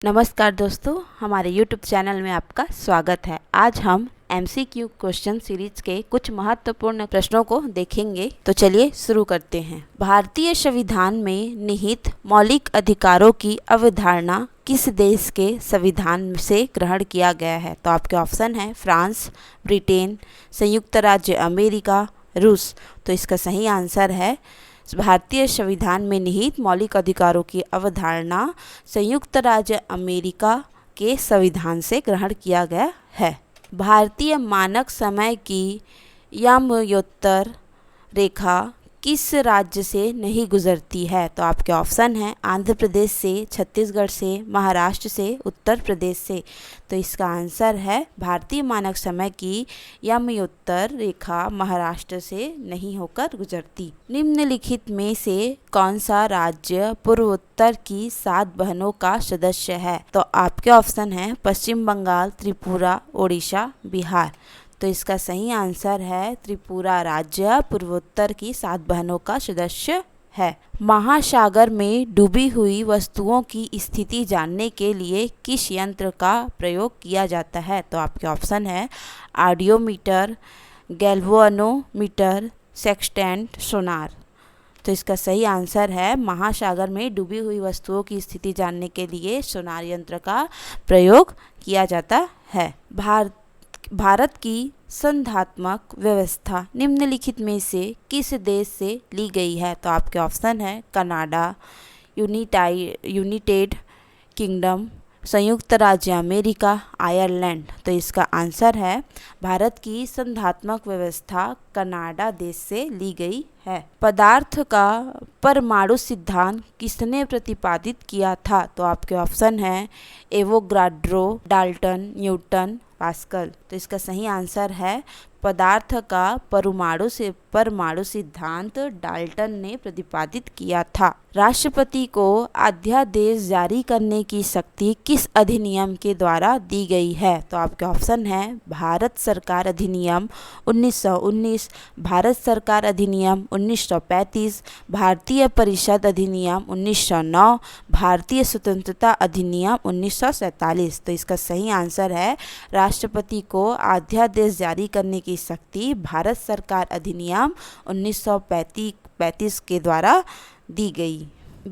नमस्कार दोस्तों, हमारे YouTube चैनल में आपका स्वागत है। आज हम MCQ क्वेश्चन सीरीज के कुछ महत्वपूर्ण प्रश्नों को देखेंगे। तो चलिए शुरू करते हैं। भारतीय संविधान में निहित मौलिक अधिकारों की अवधारणा किस देश के संविधान से ग्रहण किया गया है? तो आपके ऑप्शन है फ्रांस, ब्रिटेन, संयुक्त राज्य अमेरिका, रूस। तो इसका सही आंसर है भारतीय संविधान में निहित मौलिक अधिकारों की अवधारणा संयुक्त राज्य अमेरिका के संविधान से ग्रहण किया गया है। भारतीय मानक समय की याम्योत्तर रेखा किस राज्य से नहीं गुजरती है? तो आपके ऑप्शन हैं आंध्र प्रदेश से, छत्तीसगढ़ से, महाराष्ट्र से, उत्तर प्रदेश से। तो इसका आंसर है भारतीय मानक समय की याम्योत्तर रेखा महाराष्ट्र से नहीं होकर गुजरती। निम्नलिखित में से कौन सा राज्य पूर्वोत्तर की 7 बहनों का सदस्य है? तो आपके ऑप्शन हैं पश्चिम बंगाल, त्रिपुरा, ओडिशा, बिहार। तो इसका सही आंसर है त्रिपुरा राज्य पूर्वोत्तर की 7 बहनों का सदस्य है। महासागर में डूबी हुई वस्तुओं की स्थिति जानने के लिए किस यंत्र का प्रयोग किया जाता है? तो आपके ऑप्शन है ऑडियोमीटर, गैल्वेनोमीटर, सेक्सटेंट, सोनार। तो इसका सही आंसर है महासागर में डूबी हुई वस्तुओं की स्थिति जानने के लिए सोनार यंत्र का प्रयोग किया जाता है। भारत की संघात्मक व्यवस्था निम्नलिखित में से किस देश से ली गई है? तो आपके ऑप्शन है कनाडा, यूनाइटेड किंगडम, संयुक्त राज्य अमेरिका, आयरलैंड। तो इसका आंसर है भारत की संघात्मक व्यवस्था कनाडा देश से ली गई है। पदार्थ का परमाणु सिद्धांत किसने प्रतिपादित किया था? तो आपके ऑप्शन है एवोगाड्रो, डाल्टन, न्यूटन, पास्कल। तो इसका सही आंसर है पदार्थ का परमाणु सिद्धांत डाल्टन ने प्रतिपादित किया था। राष्ट्रपति को अध्यादेश जारी करने की शक्ति किस अधिनियम के द्वारा दी गई है? तो आपके ऑप्शन है भारत सरकार अधिनियम 1919, भारत सरकार अधिनियम 1935, भारतीय परिषद अधिनियम 1909, भारतीय स्वतंत्रता अधिनियम 1947। तो इसका सही आंसर है राष्ट्रपति को अध्यादेश जारी करने की शक्ति भारत सरकार अधिनियम 1935 के द्वारा दी गई।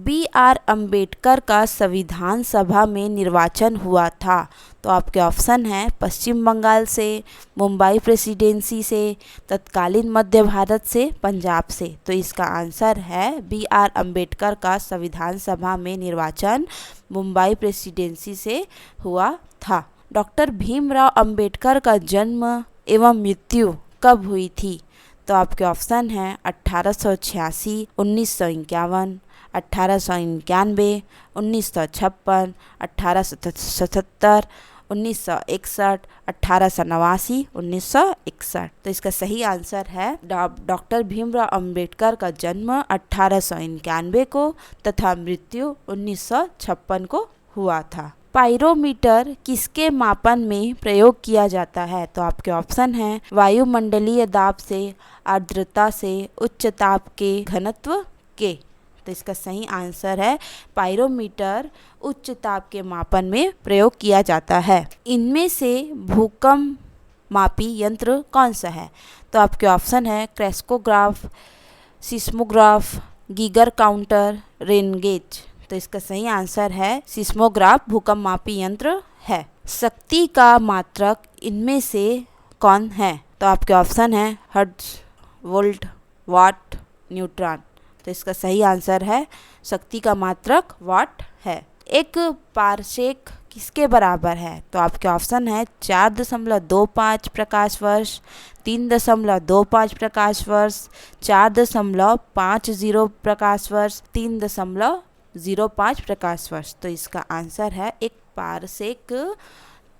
BR अम्बेडकर का संविधान सभा में निर्वाचन हुआ था। तो आपके ऑप्शन हैं पश्चिम बंगाल से, मुंबई प्रेसिडेंसी से, तत्कालीन मध्य भारत से, पंजाब से। तो इसका आंसर है BR अम्बेडकर का संविधान सभा में निर्वाचन मुंबई प्रेसिडेंसी से हुआ था। डॉक्टर भीमराव अंबेडकर का जन्म एवं मृत्यु कब हुई थी? तो आपके ऑप्शन हैं 1886, 1951, 1891, 1956, 1877, 1961, 1889, 1961। तो इसका सही आंसर है डॉक्टर भीमराव अंबेडकर का जन्म 1891 को तथा मृत्यु 1956 को हुआ था। पाइरोमीटर किसके मापन में प्रयोग किया जाता है? तो आपके ऑप्शन हैं वायुमंडलीय दाब से, आर्द्रता से, उच्च ताप के, घनत्व के। तो इसका सही आंसर है पाइरोमीटर उच्च ताप के मापन में प्रयोग किया जाता है। इनमें से भूकंप मापी यंत्र कौन सा है? तो आपके ऑप्शन है crescograph, seismograph, Geiger counter, rain gauge. तो इसका सही आंसर है सिस्मोग्राफ भूकंप मापी यंत्र है। शक्ति का मात्रक इनमें से कौन है? तो आपके ऑप्शन है हर्ट्ज, वोल्ट, वाट, न्यूट्रॉन। तो इसका सही आंसर है शक्ति का मात्रक वाट है। एक पारसेक किसके बराबर है? तो आपके ऑप्शन है 4.25 प्रकाश वर्ष, 3.25 प्रकाश वर्ष, 4.50 प्रकाश वर्ष, 3.05 प्रकाश वर्ष। तो इसका आंसर है एक पारसेक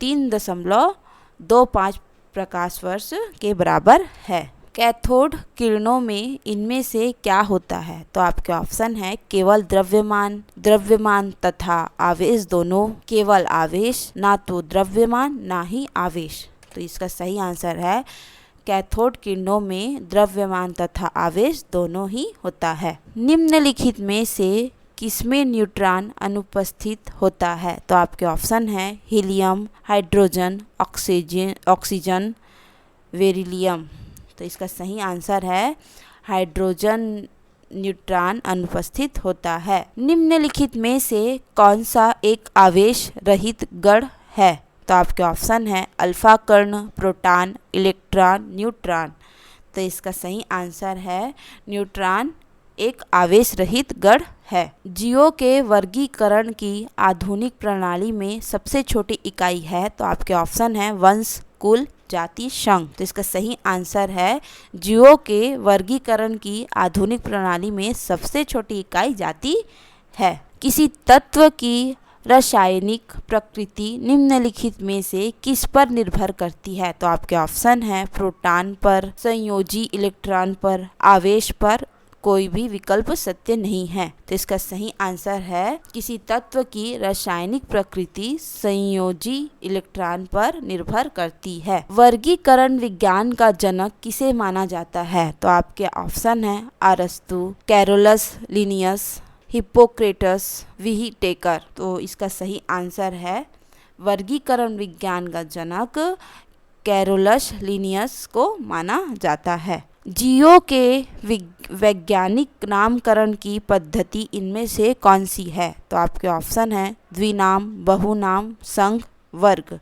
3.25 प्रकाश वर्ष के बराबर है। कैथोड किरणों में इनमें से क्या होता है? तो आपके ऑप्शन है केवल द्रव्यमान तथा आवेश दोनों, केवल आवेश, ना तो द्रव्यमान ना ही आवेश। तो इसका सही आंसर है कैथोड किरणों में द्रव्यमान तथा आवेश दोनों ही होता है। निम्नलिखित में से किसमें न्यूट्रॉन अनुपस्थित होता है? तो आपके ऑप्शन है हीलियम, हाइड्रोजन, ऑक्सीजन, बेरिलियम। तो इसका सही आंसर है हाइड्रोजन न्यूट्रॉन अनुपस्थित होता है। निम्नलिखित में से कौन सा एक आवेश रहित गण है? तो आपके ऑप्शन है अल्फा कर्ण, प्रोटॉन, इलेक्ट्रॉन, न्यूट्रॉन। तो इसका सही आंसर है न्यूट्रॉन एक आवेश रहित गण है। जीवों के वर्गीकरण की आधुनिक प्रणाली में सबसे छोटी इकाई है? तो आपके ऑप्शन है वंश, कुल, जाति, संघ। तो इसका सही आंसर है जीवों के वर्गीकरण की आधुनिक प्रणाली में सबसे छोटी इकाई जाति है। किसी तत्व की रासायनिक प्रकृति निम्नलिखित में से किस पर निर्भर करती है? तो आपके ऑप्शन है प्रोटॉन पर, संयोजी इलेक्ट्रॉन पर, आवेश पर। कोई भी विकल्प सत्य नहीं है। तो इसका सही आंसर है किसी तत्व की रासायनिक प्रकृति संयोजी इलेक्ट्रॉन पर निर्भर करती है। वर्गीकरण विज्ञान का जनक किसे माना जाता है? तो आपके ऑप्शन है अरस्तु, कैरोलस, लिनियस, हिप्पोक्रेटस, व्हिटेकर। तो इसका सही आंसर है वर्गीकरण विज्ञान का जनक कैरोलस लिनियस को माना जाता है। जीवों के वैज्ञानिक नामकरण की पद्धति इनमें से कौन सी है? तो आपके ऑप्शन है द्विनाम, बहुनाम, संघ, वर्ग।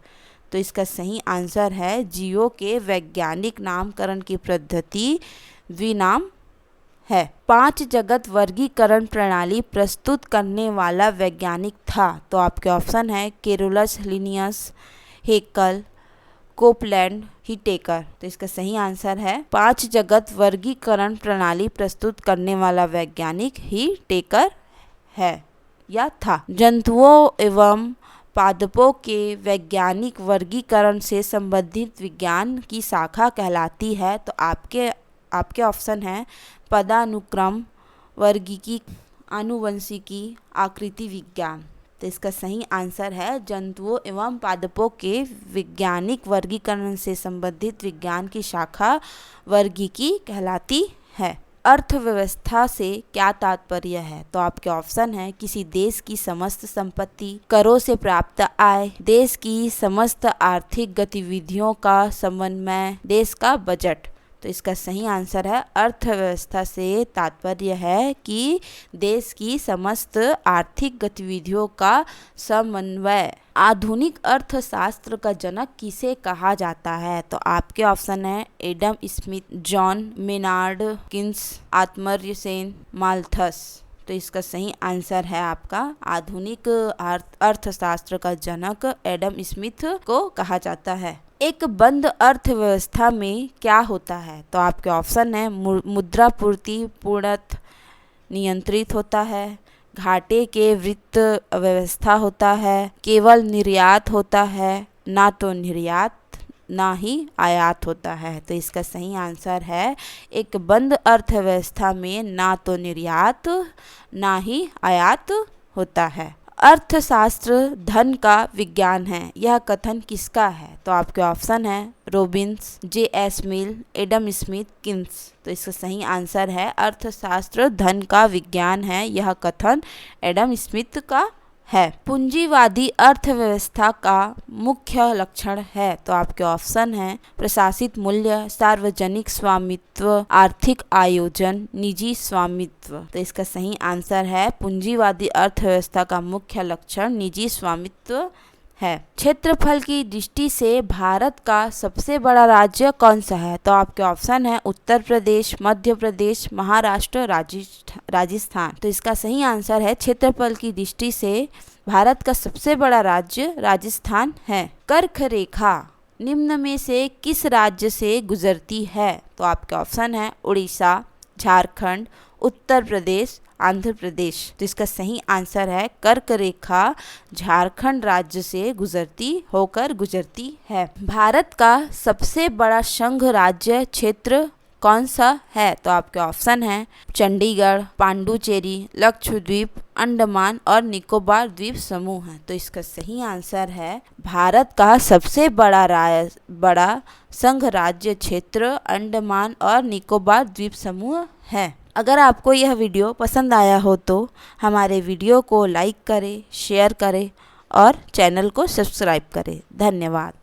तो इसका सही आंसर है जीवों के वैज्ञानिक नामकरण की पद्धति द्विनाम है। 5 जगत वर्गीकरण प्रणाली प्रस्तुत करने वाला वैज्ञानिक था? तो आपके ऑप्शन है Carolus Linnaeus, Haeckel, Copeland, Whittaker. तो इसका सही आंसर है 5 जगत वर्गीकरण प्रणाली प्रस्तुत करने वाला वैज्ञानिक व्हिटेकर है या था। जंतुओं एवं पादपों के वैज्ञानिक वर्गीकरण से संबंधित विज्ञान की शाखा कहलाती है? तो आपके ऑप्शन है पदानुक्रम, वर्गीकी, आनुवंशिकी, आकृति विज्ञान। तो इसका सही आंसर है जंतुओं एवं पादपों के वैज्ञानिक वर्गीकरण से संबंधित विज्ञान की शाखा वर्गीकी कहलाती है। अर्थव्यवस्था से क्या तात्पर्य है? तो आपके ऑप्शन है किसी देश की समस्त संपत्ति, करों से प्राप्त आय, देश की समस्त आर्थिक गतिविधियों का समन्वय, देश का बजट। तो इसका सही आंसर है अर्थव्यवस्था से तात्पर्य है कि देश की समस्त आर्थिक गतिविधियों का समन्वय। आधुनिक अर्थशास्त्र का जनक किसे कहा जाता है? तो आपके ऑप्शन है Adam Smith, John Maynard Keynes, आत्मर्य सेन, माल्थस। तो इसका सही आंसर है आपका आधुनिक अर्थशास्त्र का जनक एडम स्मिथ को कहा जाता है। एक बंद अर्थव्यवस्था में क्या होता है? तो आपके ऑप्शन है मुद्रा पूर्ति पूर्णतः नियंत्रित होता है, घाटे के वित्त व्यवस्था होता है, केवल निर्यात होता है, ना तो निर्यात ना ही आयात होता है। तो इसका सही आंसर है एक बंद अर्थव्यवस्था में ना तो निर्यात ना ही आयात होता है। अर्थशास्त्र धन का विज्ञान है, यह कथन किसका है? तो आपके ऑप्शन है रॉबिन्स, जे.एस. मिल, एडम स्मिथ, किन्स। तो इसका सही आंसर है अर्थशास्त्र धन का विज्ञान है, यह कथन एडम स्मिथ का है। पूंजीवादी अर्थव्यवस्था का मुख्य लक्षण है? तो आपके ऑप्शन है प्रशासित मूल्य, सार्वजनिक स्वामित्व, आर्थिक आयोजन, निजी स्वामित्व। तो इसका सही आंसर है पूंजीवादी अर्थव्यवस्था का मुख्य लक्षण निजी स्वामित्व है। क्षेत्रफल की दृष्टि से भारत का सबसे बड़ा राज्य कौन सा है? तो आपके ऑप्शन है उत्तर प्रदेश, मध्य प्रदेश, महाराष्ट्र, राजस्थान। तो इसका सही आंसर है क्षेत्रफल की दृष्टि से भारत का सबसे बड़ा राज्य राजस्थान है। कर्क रेखा निम्न में से किस राज्य से गुजरती है? तो आपके ऑप्शन है उड़ीसा, झारखंड, उत्तर प्रदेश, आंध्र प्रदेश। तो इसका सही आंसर है कर्क रेखा झारखंड राज्य से गुजरती है। भारत का सबसे बड़ा संघ राज्य क्षेत्र कौन सा है? तो आपके ऑप्शन है चंडीगढ़, पांडुचेरी, लक्षद्वीप, अंडमान और निकोबार द्वीप समूह है। तो इसका सही आंसर है भारत का सबसे बड़ा संघ राज्य क्षेत्र अंडमान और निकोबार द्वीप समूह है। अगर आपको यह वीडियो पसंद आया हो तो हमारे वीडियो को लाइक करें, शेयर करें और चैनल को सब्सक्राइब करें। धन्यवाद।